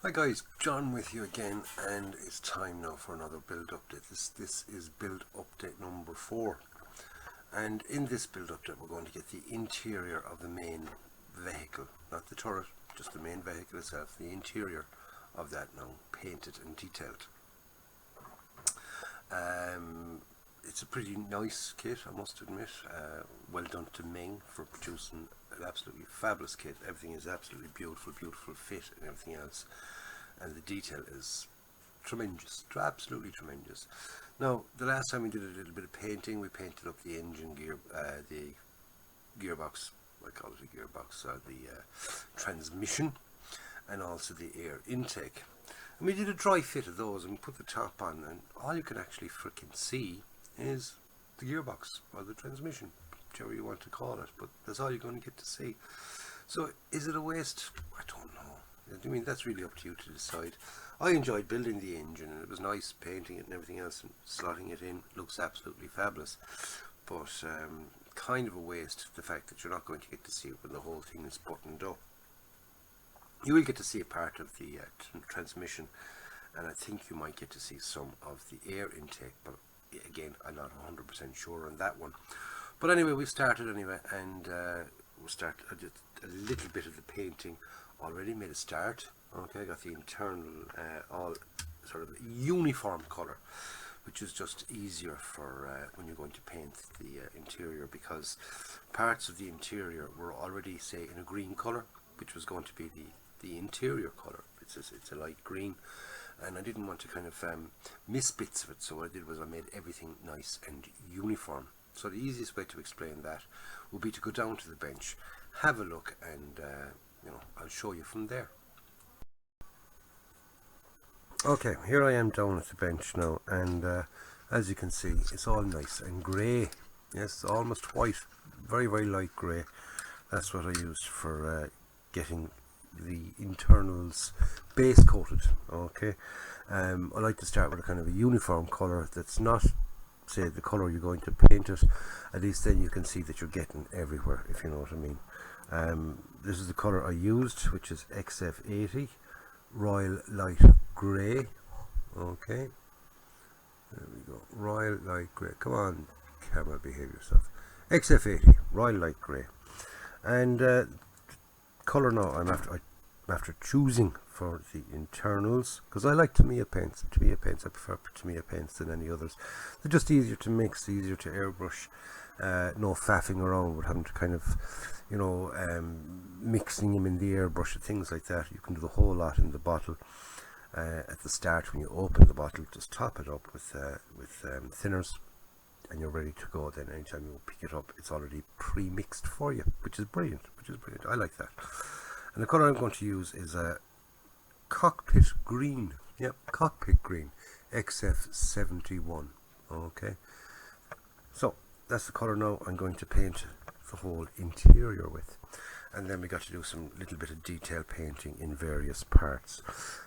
Hi guys, John with you again, and it's time now for another build update. This is build update number 4, and in this build update we're going to get the interior of the main vehicle, not the turret, just the main vehicle itself, the interior of that now painted and detailed. It's a pretty nice kit, I must admit. Well done to MENG for producing an absolutely fabulous kit. Everything is absolutely beautiful fit and everything else, and the detail is tremendous, absolutely tremendous. Now, the last time we did a little bit of painting, we painted up the engine gear, the gearbox, I call it a gearbox, the transmission, and also the air intake. And we did a dry fit of those, and we put the top on, and all you can actually freaking see is the gearbox or the transmission, whichever you want to call it, but that's all you're going to get to see. So is it a waste? I don't know. I mean, that's really up to you to decide. I enjoyed building the engine, and it was nice painting it and everything else and slotting it in. It looks absolutely fabulous, but kind of a waste, the fact that you're not going to get to see it when the whole thing is buttoned up. You will get to see a part of the transmission, and I think you might get to see some of the air intake, but again, I'm not 100% sure on that one. But anyway, we started anyway, and we'll start a little bit of the painting. Already made a start. Okay, I got the internal all sort of uniform color, which is just easier for when you're going to paint the interior, because parts of the interior were already, say, in a green color, which was going to be the interior color. It's a light green, and I didn't want to kind of miss bits of it, so what I did was I made everything nice and uniform. So the easiest way to explain that would be to go down to the bench, have a look, and you know, I'll show you from there. Okay, here I am down at the bench now, and as you can see, it's all nice and grey. Yes, almost white, very light grey. That's what I used for getting the internals base coated. Okay, I like to start with a kind of a uniform colour that's not, say, the colour you're going to paint it. At least then you can see that you're getting everywhere, if you know what I mean. This is the colour I used, which is XF80 Royal Light Grey. Okay, there we go, Royal Light Grey. Come on, camera, behave yourself. XF80 Royal Light Grey. And colour now I'm after choosing for the internals, because I like Tamiya paints. I prefer Tamiya paints than any others. They're just easier to mix, easier to airbrush, no faffing around with having to kind of, you know, mixing them in the airbrush and things like that. You can do the whole lot in the bottle. At the start, when you open the bottle, just top it up with thinners, and you're ready to go. Then anytime you pick it up, it's already pre-mixed for you, which is brilliant. I like that. And the colour I'm going to use is a cockpit green. Yep, cockpit green, XF71. Okay, so that's the colour now I'm going to paint the whole interior with. And then we got to do some little bit of detail painting in various parts,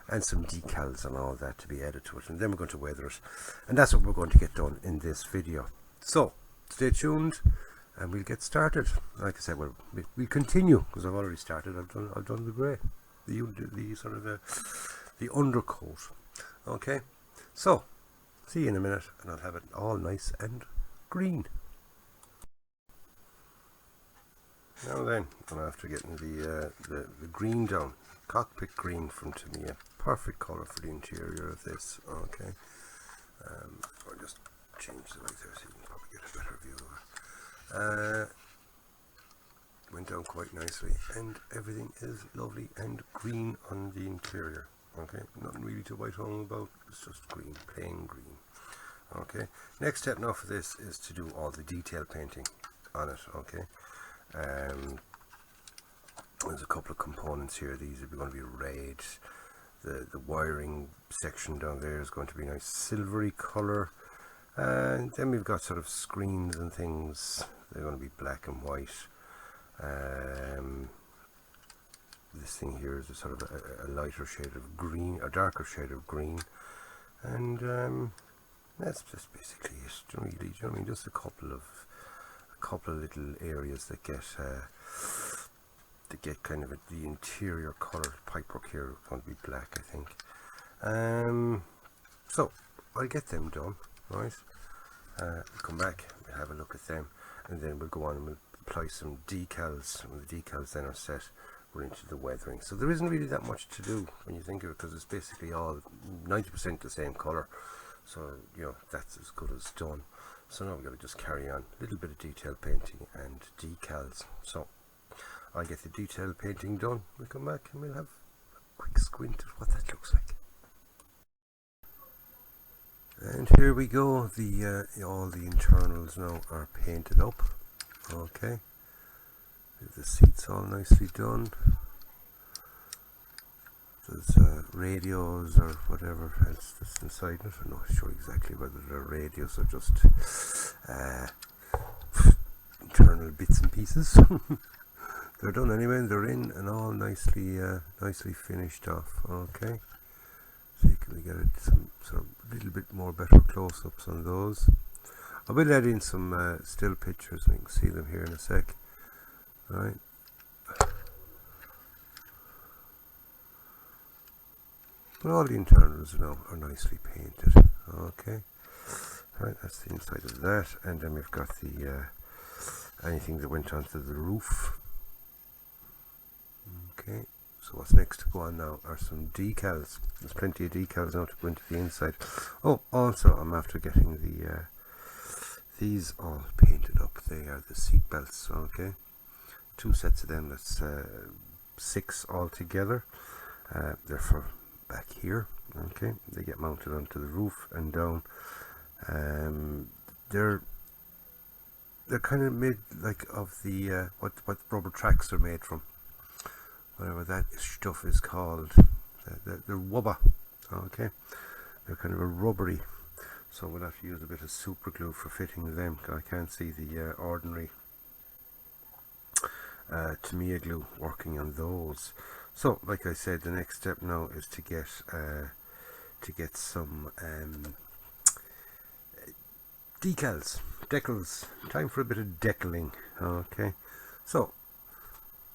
and some decals and all that to be added to it, and then we're going to weather it, and that's what we're going to get done in this video. So stay tuned and we'll get started. Like I said, we'll continue, because I've already started. I've done the grey, the sort of the undercoat. Okay, so see you in a minute, and I'll have it all nice and green. Now then, I'm after getting the green down, cockpit green from Tamiya. Perfect colour for the interior of this. Okay, I'll just change the light there so you can probably get a better view of it. Went down quite nicely, and everything is lovely and green on the interior. Okay, nothing really to write home about, it's just green, plain green. Okay, next step now for this is to do all the detail painting on it. Okay, there's a couple of components here. These are going to be red. The wiring section down there is going to be a nice silvery colour, and then we've got sort of screens and things. They're going to be black and white. This thing here is a sort of a lighter shade of green, a darker shade of green, and that's just basically it. Really, do you know what I mean? Just a couple of little areas that get to get kind of the interior colour. Pipework here is going to be black, I think. So I'll get them done, right? We'll come back, we'll have a look at them, and then we'll go on and we'll apply some decals. When the decals then are set, we're into the weathering. So there isn't really that much to do when you think of it, because it's basically all 90% the same colour. So, you know, that's as good as done. So now we've got to just carry on a little bit of detail painting and decals. So I'll get the detail painting done. We'll come back and we'll have a quick squint at what that looks like. And here we go. The all the internals now are painted up. Okay. The seats all nicely done. There's radios or whatever else that's inside it. I'm not sure exactly whether they're radios or just internal bits and pieces. They're done anyway, they're in and all nicely finished off. Okay, so can we get some sort of little bit more better close-ups on those. I will add in some still pictures, and you can see them here in a sec. Right. But all the internals now are nicely painted. Okay. Right, that's the inside of that, and then we've got the anything that went onto the roof. Okay. So what's next to go on now are some decals. There's plenty of decals now to go into the inside. Oh, also I'm after getting the these all painted up. They are the seat belts. Okay. 2 sets of them. That's 6 altogether. They're for back here. Okay, they get mounted onto the roof and down. They're kind of made like of the what rubber tracks are made from, whatever that stuff is called. They're rubber. Okay, they're kind of a rubbery, so we'll have to use a bit of super glue for fitting them. I can't see the ordinary tinymoore glue working on those. So like I said, the next step now is to get some decals. Time for a bit of decaling. Okay, so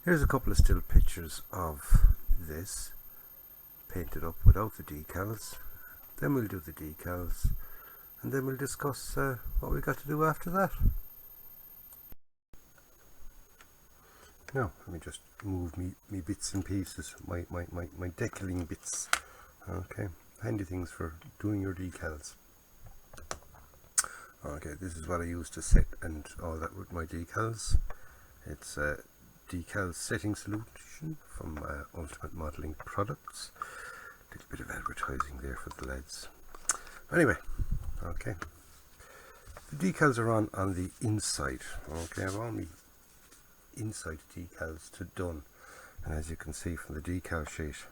here's a couple of still pictures of this painted up without the decals. Then we'll do the decals, and then we'll discuss what we got to do after that. Now, let me just move me bits and pieces, my decaling bits. Okay, handy things for doing your decals. Okay, this is what I use to set and all that with my decals. It's a decal setting solution from Ultimate Modelling Products. A little bit of advertising there for the lads. Anyway, okay. The decals are on the inside. Okay, I've only inside decals to done, and as you can see from the decal sheet,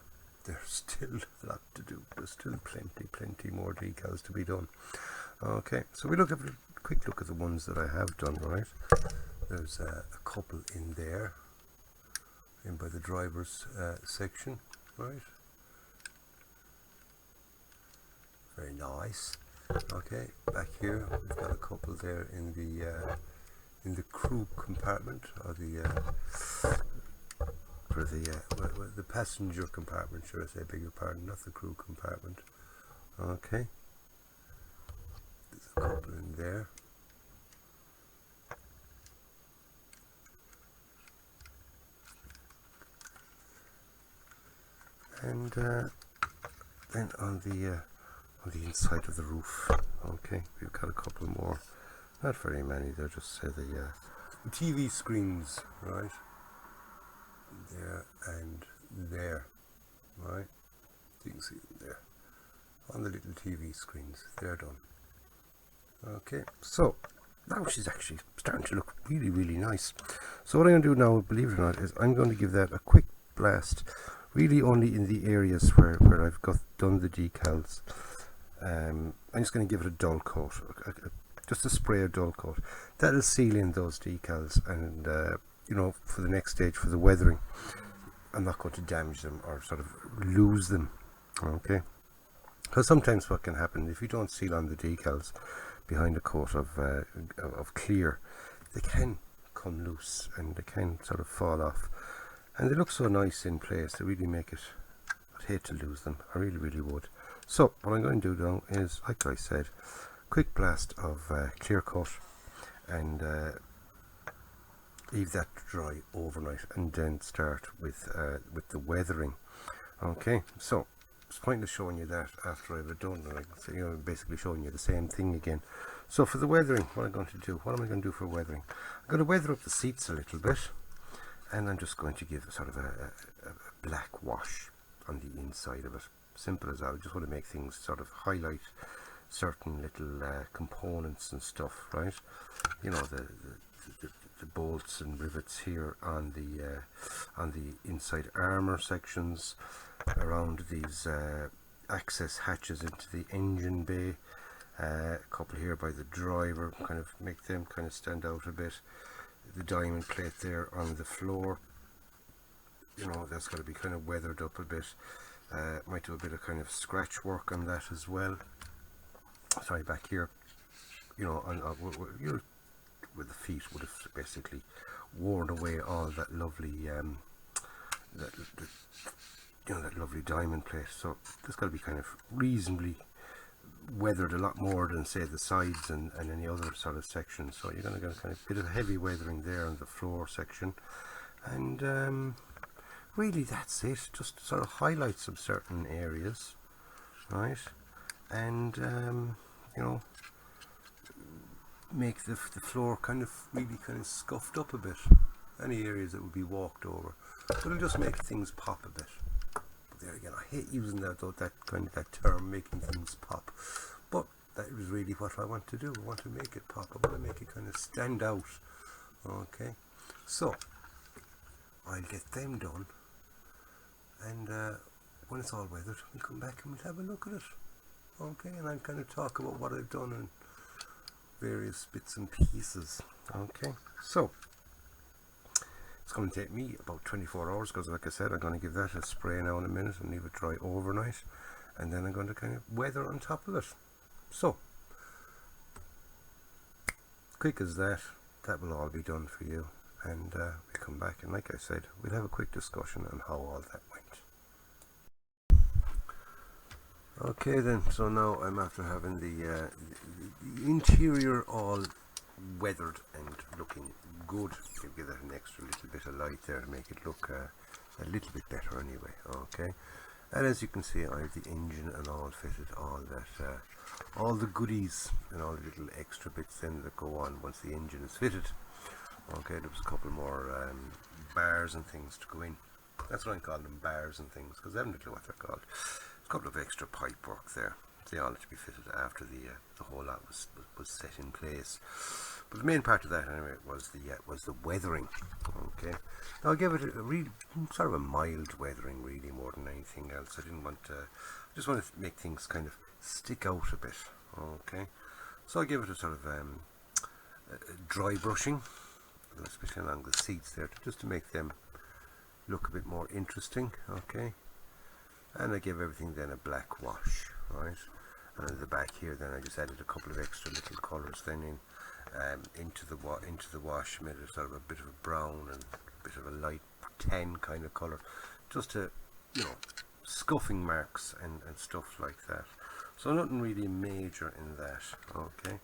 there's still a lot to do. There's still plenty more decals to be done. Okay, so we look at a quick look at the ones that I have done. Right, there's a couple in there, in by the driver's section. Right, very nice. Okay, back here we've got a couple there in the crew compartment, or the passenger compartment, should I say, beg your pardon, not the crew compartment. Okay, there's a couple in there. And then on the inside of the roof, okay, we've got a couple more. Not very many, they're just the TV screens, right? There and there, right? You can see them there on the little TV screens. They're done. Okay, so now she's actually starting to look really nice. So what I'm going to do now, believe it or not, is I'm going to give that a quick blast, really only in the areas where I've done the decals. I'm just going to give it a dull coat, just a spray of dull coat. That'll seal in those decals, and you know, for the next stage, for the weathering, I'm not going to damage them or sort of lose them. Okay, because sometimes what can happen if you don't seal on the decals behind a coat of clear, they can come loose and they can sort of fall off. and they look so nice in place. They really make it. I'd hate to lose them, I really would. So what I'm going to do now is, like I said, quick blast of clear coat, and leave that to dry overnight, and then start with the weathering. Okay, so it's pointless showing you that after I've done it. So, you know, basically showing you the same thing again. So for the weathering, what am I going to do? What am I going to do for weathering? I'm going to weather up the seats a little bit, and I'm just going to give sort of a black wash on the inside of it. Simple as that. I just want to make things sort of highlight certain little components and stuff, right? You know, the bolts and rivets here on the inside armor sections, around these access hatches into the engine bay, a couple here by the driver, kind of make them kind of stand out a bit. The diamond plate there on the floor, you know, that's got to be kind of weathered up a bit. Might do a bit of kind of scratch work on that as well. Sorry, back here, you know, where the feet would have basically worn away all that lovely that lovely diamond plate. So this got to be kind of reasonably weathered, a lot more than say the sides and any other sort of section. So you're going to get a kind of bit of heavy weathering there on the floor section, and really that's it. Just to sort of highlight some certain areas, right, and you know, make the floor kind of really kind of scuffed up a bit. Any areas that would be walked over, but it'll just make things pop a bit. But there again, I hate using that term, making things pop. But that was really what I want to do. I want to make it pop. I want to make it kind of stand out. Okay, so I'll get them done, and when it's all weathered, we'll come back and we'll have a look at it. Okay, and I'll kind of talk about what I've done and various bits and pieces. Okay, so it's going to take me about 24 hours because, like I said, I'm going to give that a spray now in a minute and leave it dry overnight, and then I'm going to kind of weather on top of it. So quick as that will all be done for you, and we come back, and like I said, we'll have a quick discussion on how all that went. Okay then, so now I'm after having the interior all weathered and looking good. I'll give that an extra little bit of light there to make it look a little bit better anyway. Okay, and as you can see, I have the engine and all fitted, all that, all the goodies and all the little extra bits then that go on once the engine is fitted. Okay, there was a couple more bars and things to go in. That's what I'm calling them, bars and things, because I haven't a clue what they're called. A couple of extra pipe work there. They all had to be fitted after the whole lot was set in place. But the main part of that anyway was the weathering. Okay, now I gave it a real sort of a mild weathering, really, more than anything else. I didn't want to. I just wanted to make things kind of stick out a bit. Okay, so I gave it a sort of dry brushing, especially along the seats there, just to make them look a bit more interesting. Okay. And I give everything then a black wash, right? And at the back here, then I just added a couple of extra little colours then into the wash, made it sort of a bit of a brown and a bit of a light tan kind of colour, just to, you know, scuffing marks and stuff like that. So nothing really major in that, okay?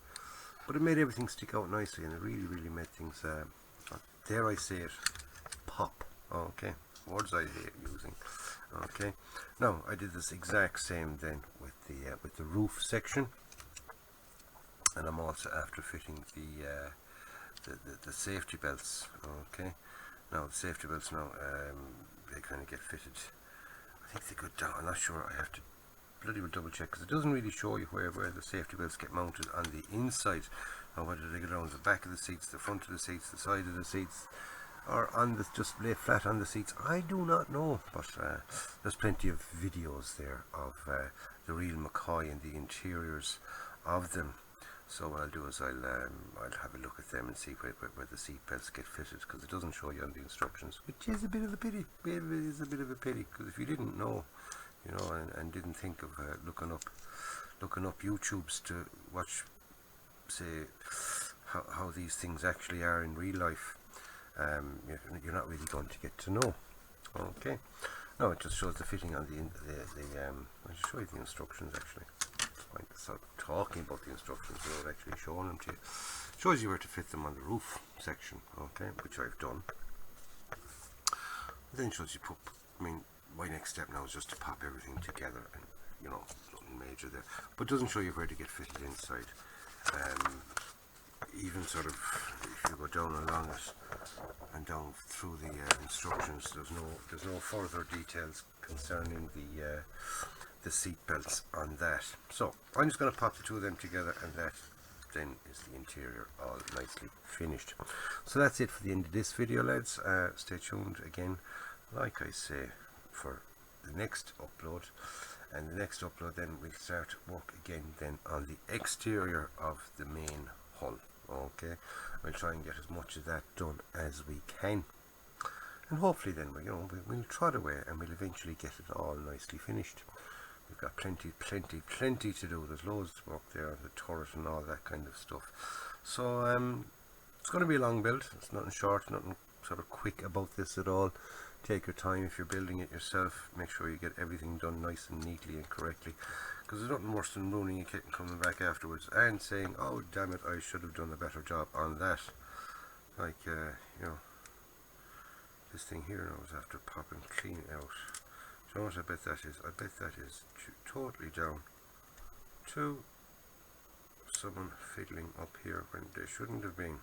But it made everything stick out nicely, and it really made things, dare I say it, pop. Okay, words I hate using. Okay, now I did this exact same then with the roof section, and I'm also after fitting the safety belts. Okay, now the safety belts now they kind of get fitted. I think they go down. I'm not sure. I have to bloody well double check because it doesn't really show you where the safety belts get mounted on the inside. Now whether they go down the back of the seats, the front of the seats, the side of the seats, or on the, just lay flat on the seats, I do not know, but there's plenty of videos there of the real McCoy and the interiors of them. So what I'll do is I'll have a look at them and see where the seat belts get fitted, because it doesn't show you on the instructions, which is a bit of a pity. It is a bit of a pity, because if you didn't know, you know, and didn't think of looking up YouTubes to watch, say, how these things actually are in real life, you're not really going to get to know. Okay, now it just shows the fitting on I'll just show you the instructions actually. I start talking about the instructions without actually showing them to you. It shows you where to fit them on the roof section, okay, which I've done. Then it shows you my next step now is just to pop everything together, and nothing major there, but it doesn't show you where to get fitted inside. Even sort of if you go down along it and down through the instructions, there's no further details concerning the seat belts on that. So I'm just going to pop the two of them together, and that then is the interior all nicely finished. So that's it for the end of this video, lads. Stay tuned again, like I say, for the next upload, and the next upload then we'll start work again then on the exterior of the main hull. Okay, we'll try and get as much of that done as we can, and hopefully then we'll trot away and we'll eventually get it all nicely finished. We've got plenty to do. There's loads of work there, the turret and all that kind of stuff. So it's going to be a long build. It's nothing short, nothing sort of quick about this at all. Take your time if you're building it yourself. Make sure you get everything done nice and neatly and correctly, because there's nothing worse than ruining a kit and coming back afterwards and saying, oh damn it, I should have done a better job on that. Like this thing here now is after popping clean out. So what I bet that is? I bet that is totally down to someone fiddling up here when they shouldn't have been.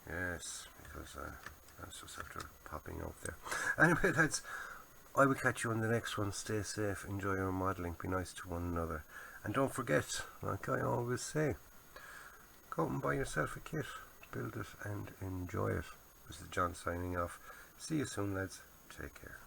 Yes, because that's just after popping out there. Anyway, lads, I will catch you on the next one. Stay safe, enjoy your modelling, be nice to one another, and don't forget, like I always say, go out and buy yourself a kit, build it and enjoy it. This is John signing off. See you soon, lads. Take care.